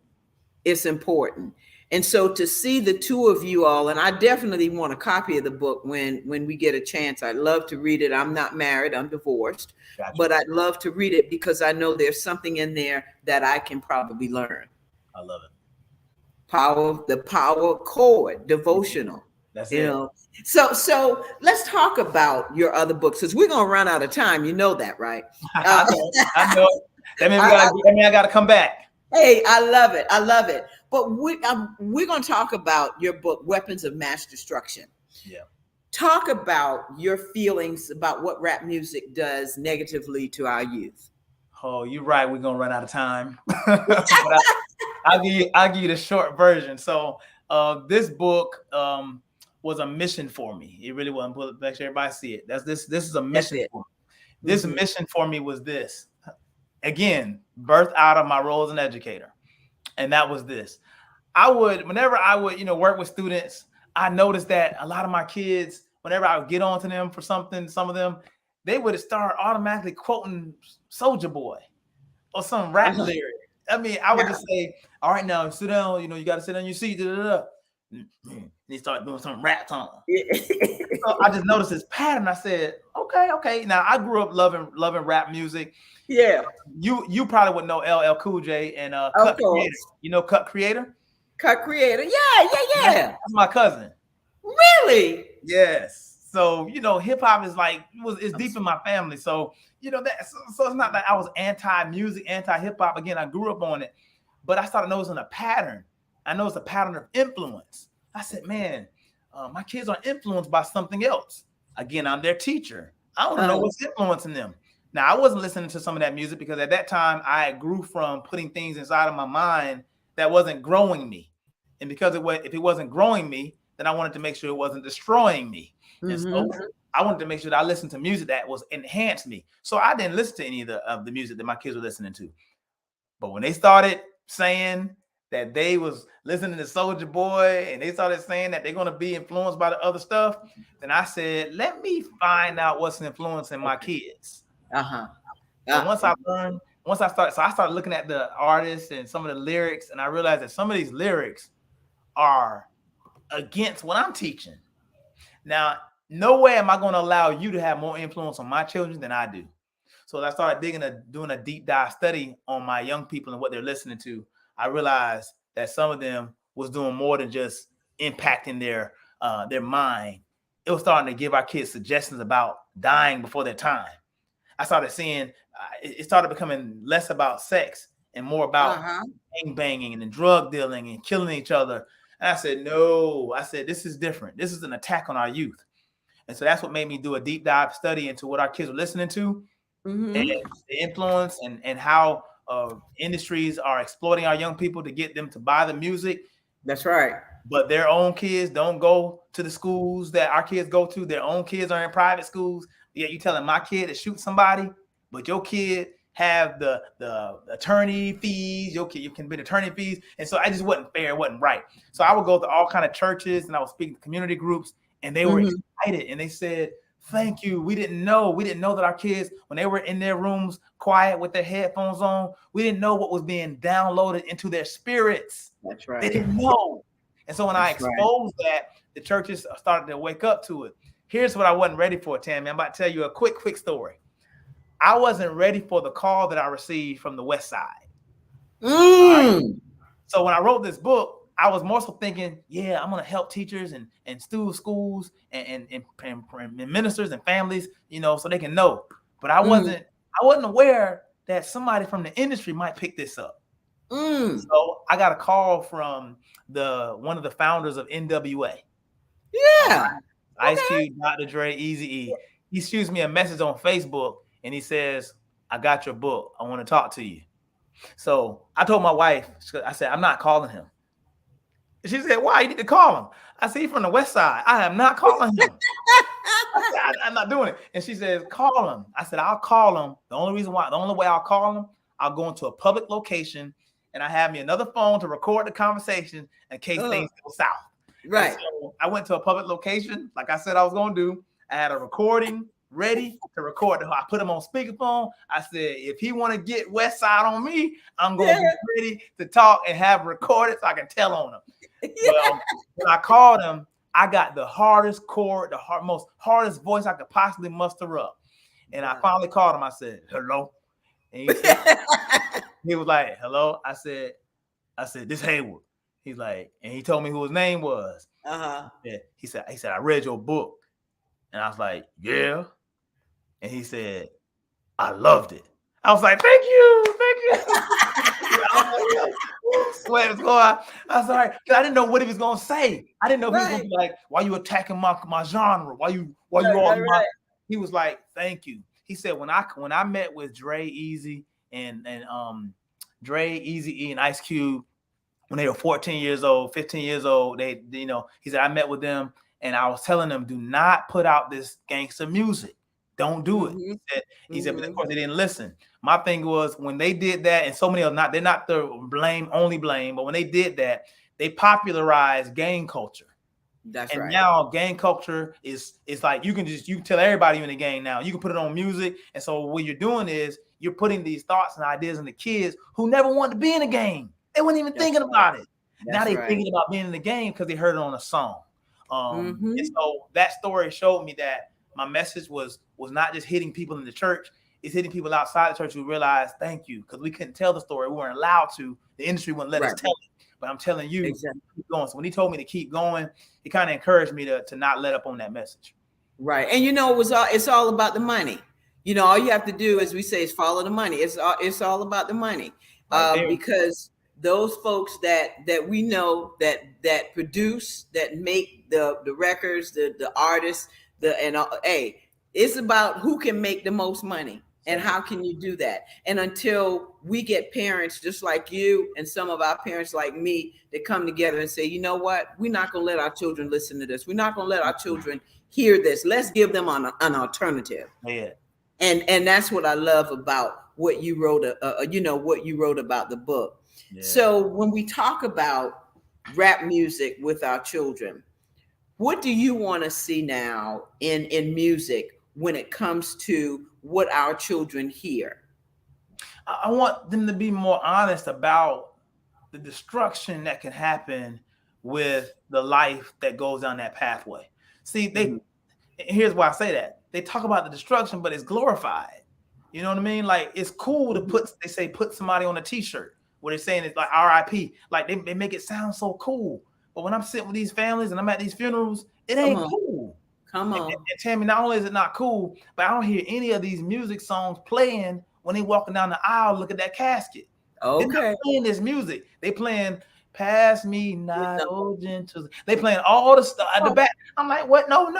It's important. And so to see the two of you all, and I definitely want a copy of the book when we get a chance. I'd love to read it. I'm not married, I'm divorced,
Gotcha.
but I'd love to read it because I know there's something in there that I can probably learn.
I love it.
The power chord, devotional.
That's
You
it.
know. So let's talk about your other books because we're gonna run out of time. You know that, right?
I know. I know. That means I gotta come back.
Hey, I love it. I love it. But we're going to talk about your book, Weapons of Mass Destruction.
Yeah.
Talk about your feelings about what rap music does negatively to our youth.
Oh, you're right. We're gonna run out of time. But I'll give you the short version. So this book was a mission for me. It really was. Make sure everybody see it. This is a mission for me. This mission for me was this. Again, birthed out of my role as an educator. And that was this. Whenever I would, work with students, I noticed that a lot of my kids, whenever I would get on to them for something, some of them, they would start automatically quoting Soulja Boy or some rap lyric. I mean, I would just say, all right, now sit down, you got to sit on your seat. They start doing some rap song. So I just noticed this pattern. I said, okay. Now I grew up loving rap music.
Yeah.
You probably would know LL Cool J and Cut Creator. You know Cut Creator?
Cut Creator. Yeah.
That's my cousin.
Really?
Yes. So, hip hop is it's deep in my family. So, so it's not like I was anti-music, anti-hip hop. Again, I grew up on it, but I started noticing a pattern. I noticed a pattern of influence. I said, man, my kids are influenced by something else. Again, I'm their teacher. I want to know what's influencing them. Now, I wasn't listening to some of that music because at that time I grew from putting things inside of my mind that wasn't growing me. And because if it wasn't growing me, then I wanted to make sure it wasn't destroying me. And so I wanted to make sure that I listened to music that was enhanced me. So I didn't listen to any of the music that my kids were listening to. But when they started saying that they was listening to Soulja Boy and they started saying that they're going to be influenced by the other stuff, then I said, let me find out what's influencing my kids. And once I started looking at the artists and some of the lyrics, and I realized that some of these lyrics are against what I'm teaching. Now, no way am I going to allow you to have more influence on my children than I do. So as I started doing a deep dive study on my young people and what they're listening to, I realized that some of them was doing more than just impacting their mind. It was starting to give our kids suggestions about dying before their time. I started seeing it started becoming less about sex and more about gang banging and drug dealing and killing each other. And I said, no, this is different. This is an attack on our youth. And so that's what made me do a deep dive study into what our kids are listening to and the influence and how industries are exploiting our young people to get them to buy the music.
That's right.
But their own kids don't go to the schools that our kids go to. Their own kids are in private schools. Yeah, you telling my kid to shoot somebody, but your kid have the attorney fees. Your kid, you can bid attorney fees. And so I just wasn't fair. It wasn't right. So I would go to all kind of churches and I would speak to community groups and they were excited. And they said, thank you. We didn't know that our kids, when they were in their rooms quiet with their headphones on, we didn't know what was being downloaded into their spirits.
That's right.
They didn't know. And so when I exposed that, the churches started to wake up to it. Here's what I wasn't ready for, Tammy. I'm about to tell you a quick story. I wasn't ready for the call that I received from the West Side. Right? So when I wrote this book, I was more so thinking, yeah, I'm gonna help teachers and schools and ministers and families, you know, so they can know. But I wasn't aware that somebody from the industry might pick this up. So I got a call from one of the founders of NWA.
Yeah.
Ice Cube, Dr. Dre, Eazy-E. He shoots me a message on Facebook and he says, I got your book. I want to talk to you. So I told my wife, I said, I'm not calling him. She said, why? You need to call him. I said, he's from the West Side. I am not calling him. I'm not doing it. And she says, call him. I said, I'll call him. The only way I'll call him, I'll go into a public location and I have me another phone to record the conversation in case things go south.
Right.
So I went to a public location, like I said I was going to do. I had a recording ready to record. I put him on speakerphone. I said, if he want to get West Side on me, I'm going to be ready to talk and have recorded so I can tell on him. Well, when I called him, I got the hardest chord, most hardest voice I could possibly muster up. And I finally called him. I said, hello. And he was like, hello. I said, this Haywood. He's like, and he told me who his name was. He said, I read your book. And I was like, yeah. And he said, I loved it. I was like, thank you. Sweat was going. I'm sorry, because I didn't know what he was gonna say. I didn't know if he was gonna be like, "Why you attacking my genre? Why you all?" He was like, "Thank you." He said, "When I met with Dre, Easy, and Dre, Eazy-E, and Ice Cube when they were 14 years old, 15 years old, they you know." He said, "I met with them, and I was telling them, do not put out this gangster music. Don't do it." He said, but of course they didn't listen. My thing was when they did that, and so many of them, they're not the only blame, but when they did that, they popularized gang culture. That's right. And now gang culture is like you can tell everybody in the gang now. You can put it on music, and so what you're doing is you're putting these thoughts and ideas in the kids who never wanted to be in a gang. They weren't even thinking about it. Now they're thinking about being in the game because they heard it on a song. And so that story showed me that my message was not just hitting people in the church. It's hitting people outside the church who realize, thank you, because we couldn't tell the story. We weren't allowed to. The industry wouldn't let us tell it. But I'm telling you, keep going. So when he told me to keep going, he kind of encouraged me to not let up on that message.
Right. And you know, it's all about the money. You know, all you have to do, as we say, is follow the money. It's all about the money. Because those folks that we know that produce, that make the records, the artists, it's about who can make the most money and how can you do that. And until we get parents just like you and some of our parents like me that come together and say, you know what, we're not going to let our children listen to this. We're not going to let our children hear this. Let's give them an alternative.
Yeah.
And that's what I love about what you wrote, what you wrote about the book. Yeah. So when we talk about rap music with our children, what do you want to see now in music when it comes to what our children hear?
I want them to be more honest about the destruction that can happen with the life that goes down that pathway. See, here's why I say that. They talk about the destruction, but it's glorified. You know what I mean? Like, it's cool to put somebody on a t-shirt where they're saying it's like RIP. Like they make it sound so cool. But when I'm sitting with these families and I'm at these funerals, it ain't cool.
Come on.
And Tammy, not only is it not cool, but I don't hear any of these music songs playing when they walking down the aisle, look at that casket.
Okay.
They're not playing this music. They playing Pass Me Not, Oh Gentle. They playing all the stuff at the back. I'm like, what? No.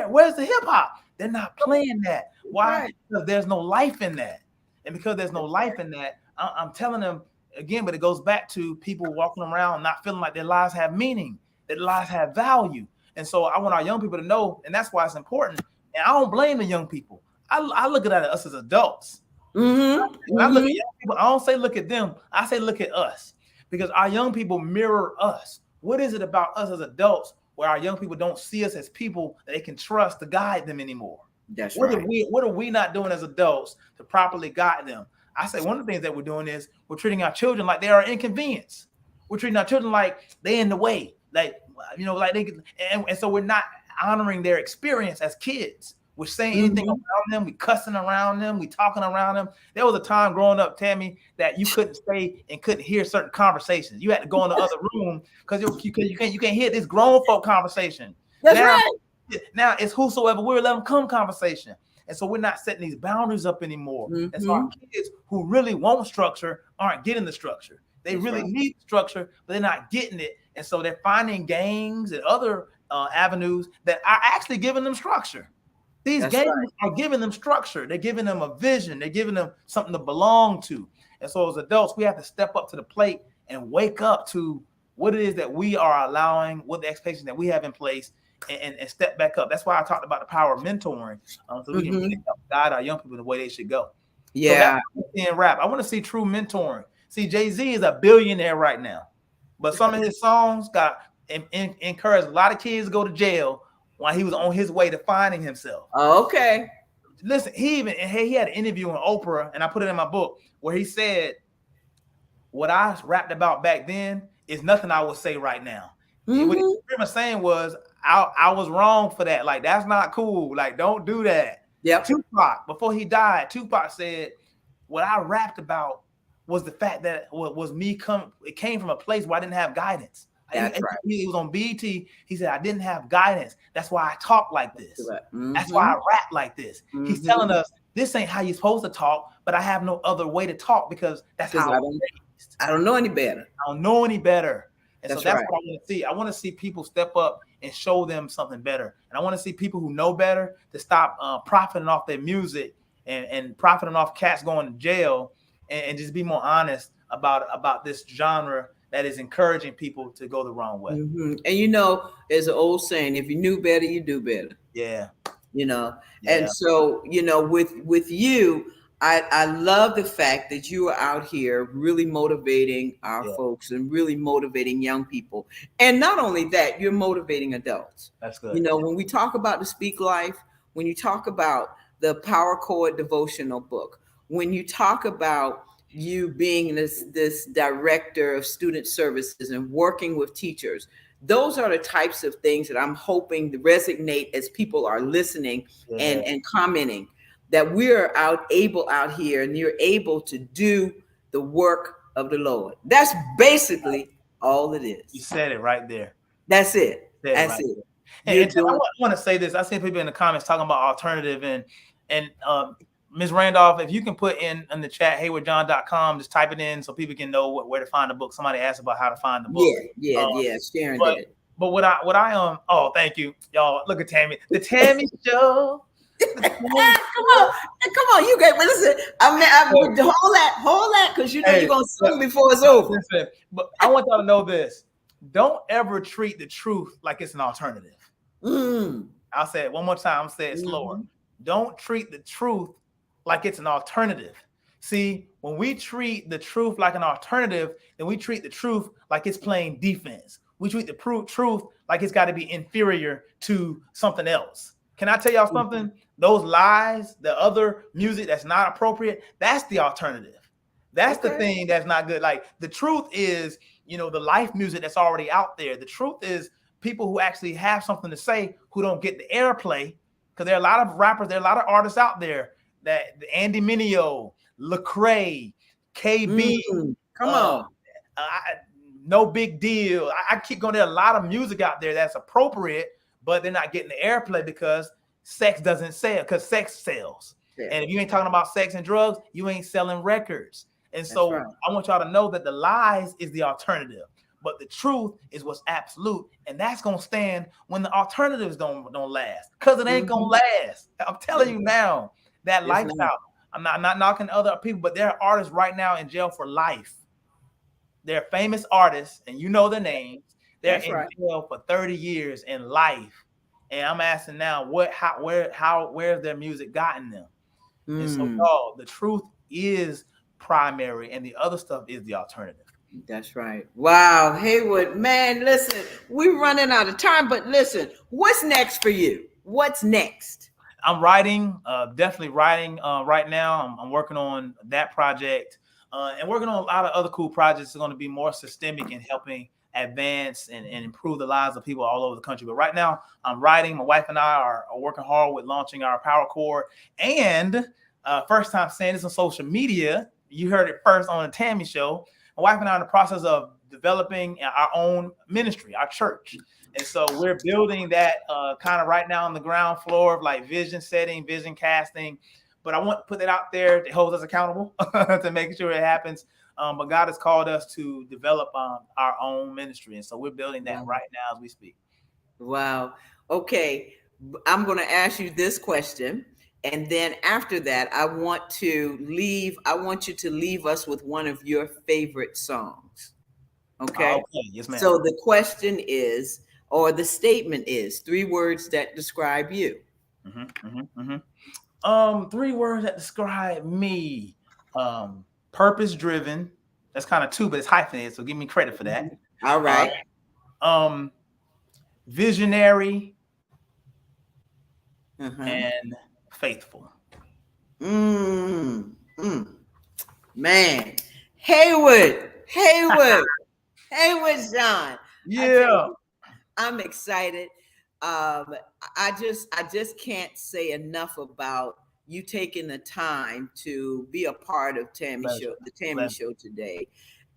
Where's the hip hop? They're not playing that. Why? Right. Because there's no life in that. And because there's no life in that, I'm telling them again, but it goes back to people walking around not feeling like their lives have meaning, that their lives have value. And so I want our young people to know, and that's why it's important. And I don't blame the young people. I look at us as adults.
Mm-hmm.
When I look at young people, I don't say look at them. I say look at us, because our young people mirror us. What is it about us as adults where our young people don't see us as people that they can trust to guide them anymore?
That's right.
What are we not doing as adults to properly guide them? I say one of the things that we're doing is we're treating our children like they are inconvenience. We're treating our children like they're in the way, like, you know, like they, and so we're not honoring their experience as kids. We're saying anything around them. We cussing around them. We talking around them. There was a time growing up, Tammy, that you couldn't stay and couldn't hear certain conversations. You had to go in the other room because you can't hear this grown folk conversation.
That's right.
Now it's whosoever will let them come conversation. And so we're not setting these boundaries up anymore. And so our kids who really want structure aren't getting the structure. They really need structure, but they're not getting it. And so they're finding gangs and other avenues that are actually giving them structure. These gangs are giving them structure. They're giving them a vision. They're giving them something to belong to. And so as adults, we have to step up to the plate and wake up to what it is that we are allowing, what the expectations that we have in place, and step back up. That's why I talked about the power of mentoring, so we can really help guide our young people the way they should go.
Yeah.
So in rap, I want to see true mentoring. See, Jay-Z is a billionaire right now, but some of his songs got encouraged a lot of kids to go to jail while he was on his way to finding himself.
Okay.
Listen, he had an interview on Oprah, and I put it in my book, where he said, what I rapped about back then is nothing I would say right now. What he was pretty much saying was, I was wrong for that. Like, that's not cool. Like, don't do that.
Yeah.
Tupac, before he died, Tupac said, what I rapped about was the fact that it came from a place where I didn't have guidance.
That's right.
He was on BET. He said, I didn't have guidance. That's why I talk like this. That's why I rap like this. He's telling us, this ain't how you're supposed to talk, but I have no other way to talk because that's how
I don't know any better.
I don't know any better. And
that's
so that's
right.
what I want to see. I want to see people step up and show them something better. And I want to see people who know better to stop profiting off their music and profiting off cats going to jail and just be more honest about this genre that is encouraging people to go the wrong way.
And there's an old saying, if you knew better, you do better.
Yeah.
And so, with you, I love the fact that you are out here really motivating our folks and really motivating young people. And not only that, you're motivating adults.
That's good.
When we talk about the Speak Life, when you talk about the Power Chord devotional book, when you talk about you being this director of student services and working with teachers, those are the types of things that I'm hoping to resonate as people are listening and commenting, that we're out here and you're able to do the work of the Lord. That's basically all it is.
You said it right there.
That's it. That's it.
And I want to say this. I see people in the comments talking about alternative and Ms. Randolph, if you can put in the chat, haywardjohn.com, just type it in so people can know where to find the book. Somebody asked about how to find the book.
Yeah. Sharon did.
But what I oh, thank you, y'all. Look at Tammy, the Tammy Show.
Come on, you guys. Listen, hold that, because you're gonna sing before it's over.
Listen, but I want y'all to know this: don't ever treat the truth like it's an alternative. I'll say it one more time. I'll say it slower. Don't treat the truth like it's an alternative. See, when we treat the truth like an alternative, then we treat the truth like it's playing defense. We treat the truth like it's got to be inferior to something else. Can I tell y'all something? Those lies, the other music that's not appropriate, that's the alternative. That's the thing that's not good. Like, the truth is, the life music that's already out there. The truth is people who actually have something to say who don't get the airplay, because there are a lot of rappers, there are a lot of artists out there that Andy Mineo, Lecrae, KB,
come on,
No Big Deal. I keep going. There are a lot of music out there that's appropriate, but they're not getting the airplay because sex doesn't sell, because sex sells. Yeah. And if you ain't talking about sex and drugs, you ain't selling records. And so I want y'all to know that the lies is the alternative, but the truth is what's absolute, and that's gonna stand when the alternatives don't last, because it ain't gonna last. I'm telling you now, that lifestyle. I'm not knocking other people, but there are artists right now in jail for life. They're famous artists, and you know their names. They're in jail for 30 years in life, and I'm asking now, where's their music gotten them? And so, the truth is primary, and the other stuff is the alternative.
That's right. Wow, Haywood, man, listen, we're running out of time, but listen, what's next for you? What's next?
I'm writing, definitely writing right now. I'm working on that project and working on a lot of other cool projects that are going to be more systemic in helping advance and improve the lives of people all over the country. But right now, I'm writing. My wife and I are working hard with launching our Power Core. And first time saying this on social media, you heard it first on the Tammy Show. My wife and I are in the process of developing our own ministry, our church. And so we're building that kind of right now on the ground floor of like vision setting, vision casting. But I want to put that out there to hold us accountable to make sure it happens. But God has called us to develop our own ministry. And so we're building that right now as we speak.
Wow. Okay. I'm going to ask you this question. And then after that, I want you to leave us with one of your favorite songs. Okay.
Okay. Yes, ma'am.
So the question is, or the statement is, 3 words that describe you.
3 words that describe me. Purpose driven. That's kind of 2, but it's hyphenated, so give me credit for that.
All right.
Visionary and faithful.
Man, Haywood, John.
Yeah,
I'm excited. I just can't say enough about you taking the time to be a part of the Tammy Show today.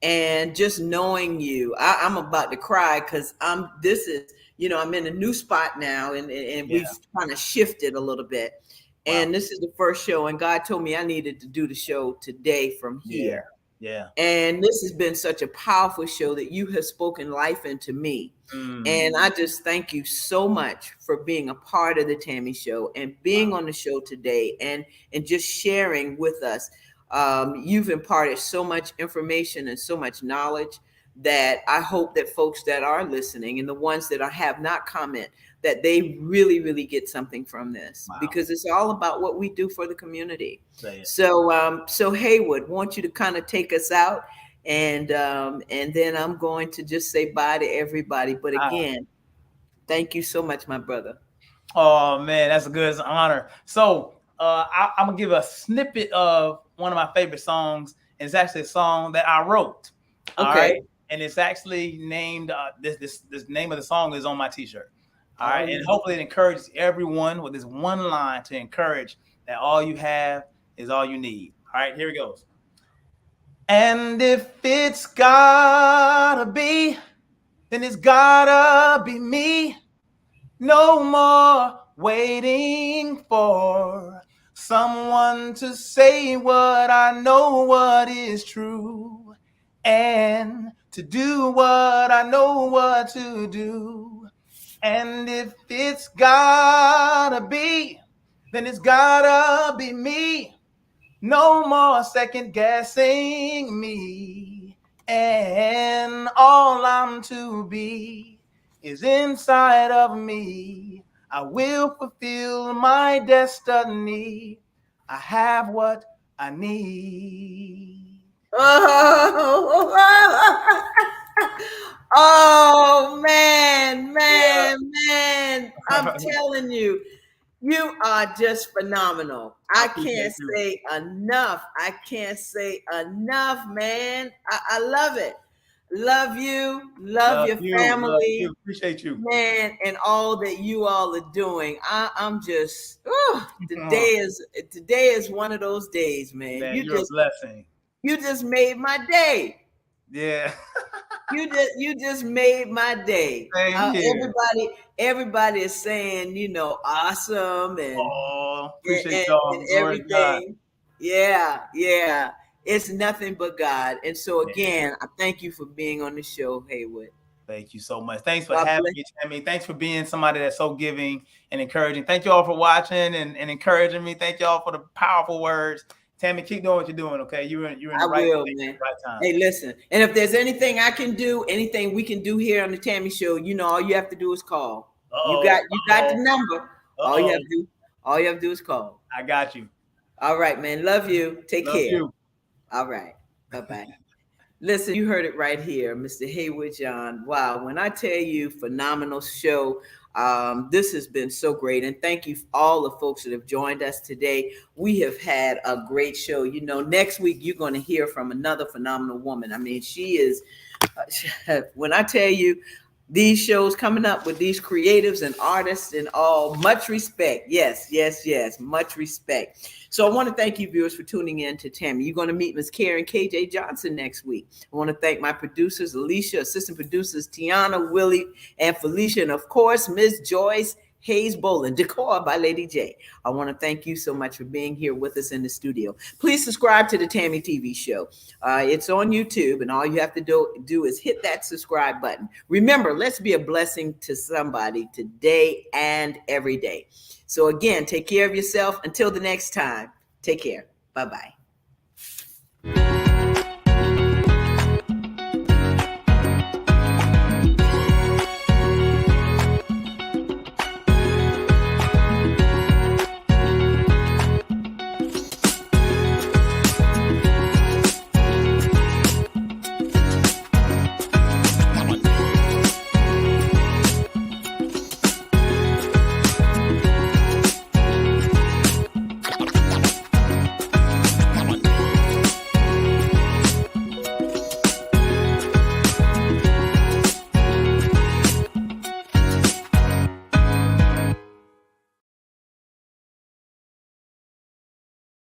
And just knowing you, I'm about to cry because I'm in a new spot now and we've kind of shifted a little bit. Wow. And this is the first show, and God told me I needed to do the show today from here.
Yeah.
And this has been such a powerful show that you have spoken life into me. And I just thank you so much for being a part of the Tammy Show and being on the show today and just sharing with us. You've imparted so much information and so much knowledge that I hope that folks that are listening and the ones that have not comment, that they really, really get something from this, because it's all about what we do for the community. So Haywood, want you to kind of take us out, and then I'm going to just say bye to everybody. But again, thank you so much, my brother.
Oh man, that's a good honor. So I'm gonna give a snippet of one of my favorite songs. It's actually a song that I wrote.
Okay.
All right? And it's actually named this name of the song is on my t-shirt. All right. And hopefully it encourages everyone with this one line to encourage that all you have is all you need. All right, here it goes. And if it's gotta be, then it's gotta be me. No more waiting for someone to say what I know what is true, and to do what I know what to do. And if it's gotta be, then it's gotta be me. No more second guessing me. And all I'm to be is inside of me. I will fulfill my destiny. I have what I need.
Oh man. I'm telling you, you are just phenomenal. I can't say enough. Man. I love it. Love you. Love your family.
Love you. Appreciate you,
man, and all that you all are doing. I'm just today is one of those days, man.
You're a blessing.
You just made my day.
Yeah.
You just made my day. Everybody is saying, awesome and
appreciate y'all
and everything. Yeah. It's nothing but God. And so again, I thank you for being on the show, Haywood.
Thank you so much. Thanks for having me, Tammy. Thanks for being somebody that's so giving and encouraging. Thank you all for watching and encouraging me. Thank you all for the powerful words. Tammy, keep doing what you're doing, okay? You're in the right time.
Hey, listen. And if there's anything I can do, anything we can do here on the Tammy Show, all you have to do is call. You got the number. All you have to do is call.
I got you.
All right, man. Love you. Take care.
You.
All right. Bye-bye. Listen, you heard it right here, Mr. Haywood John. Wow. When I tell you, phenomenal show. This has been so great. And thank you all the folks that have joined us today. We have had a great show. Next week, you're going to hear from another phenomenal woman. I mean, she is When I tell you these shows coming up with these creatives and artists and all, much respect. Yes, yes, yes, much respect. So I want to thank you, viewers, for tuning in to Tammy. You're going to meet Ms. Karen KJ Johnson next week. I want to thank my producers, Alicia, assistant producers, Tiana, Willie, and Felicia, and of course, Ms. Joyce Hayes Boland, decor by Lady J. I want to thank you so much for being here with us in the studio. Please subscribe to the Tammy TV show. It's on YouTube, and all you have to do is hit that subscribe button. Remember, let's be a blessing to somebody today and every day. So again, take care of yourself. Until the next time, take care. Bye-bye.